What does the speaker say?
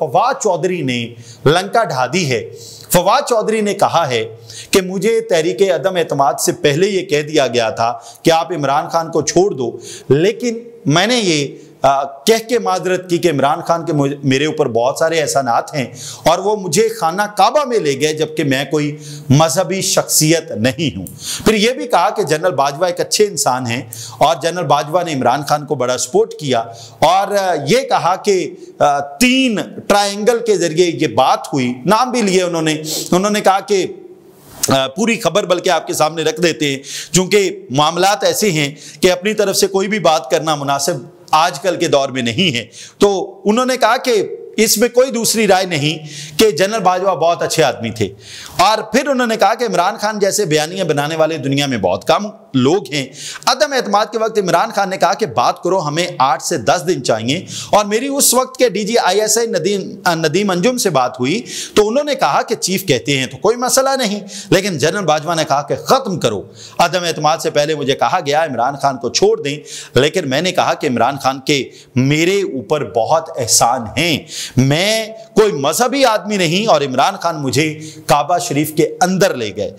फवाद चौधरी ने लंका ढा दी है। फवाद चौधरी ने कहा है कि मुझे तहरीक अदम एतमाद से पहले ये कह दिया गया था कि आप इमरान खान को छोड़ दो, लेकिन मैंने ये कह के माजरत की कि इमरान खान के मेरे ऊपर बहुत सारे एहसानात हैं और वो मुझे खाना काबा में ले गए, जबकि मैं कोई मजहबी शख्सियत नहीं हूँ। फिर ये भी कहा कि जनरल बाजवा एक अच्छे इंसान हैं और जनरल बाजवा ने इमरान खान को बड़ा सपोर्ट किया, और ये कहा कि 3 ट्रायंगल के जरिए ये बात हुई, नाम भी लिए उन्होंने कहा कि पूरी खबर बल्कि आपके सामने रख देते हैं, चूंकि मामलात ऐसे हैं कि अपनी तरफ से कोई भी बात करना मुनासिब आजकल के दौर में नहीं है। तो उन्होंने कहा कि इसमें कोई दूसरी राय नहीं कि जनरल बाजवा बहुत अच्छे आदमी थे। और फिर उन्होंने कहा कि इमरान खान जैसे बयानियां बनाने वाले दुनिया में बहुत कम लोग हैं। अदम एतमाद के वक्त इमरान खान ने कहा कि बात करो, हमें 8 से 10 दिन चाहिए, और मेरी उस वक्त के DGISI नदीम अंजुम से बात हुई तो उन्होंने कहा कि चीफ कहते हैं तो कोई मसला नहीं, लेकिन जनरल बाजवा ने कहा कि ख़त्म करो। अदम एतमाद से पहले मुझे कहा गया इमरान खान को छोड़ दें, लेकिन मैंने कहा कि इमरान खान के मेरे ऊपर बहुत एहसान हैं, मैं कोई मजहबी आदमी नहीं, और इमरान खान मुझे काबा शरीफ के अंदर ले गए।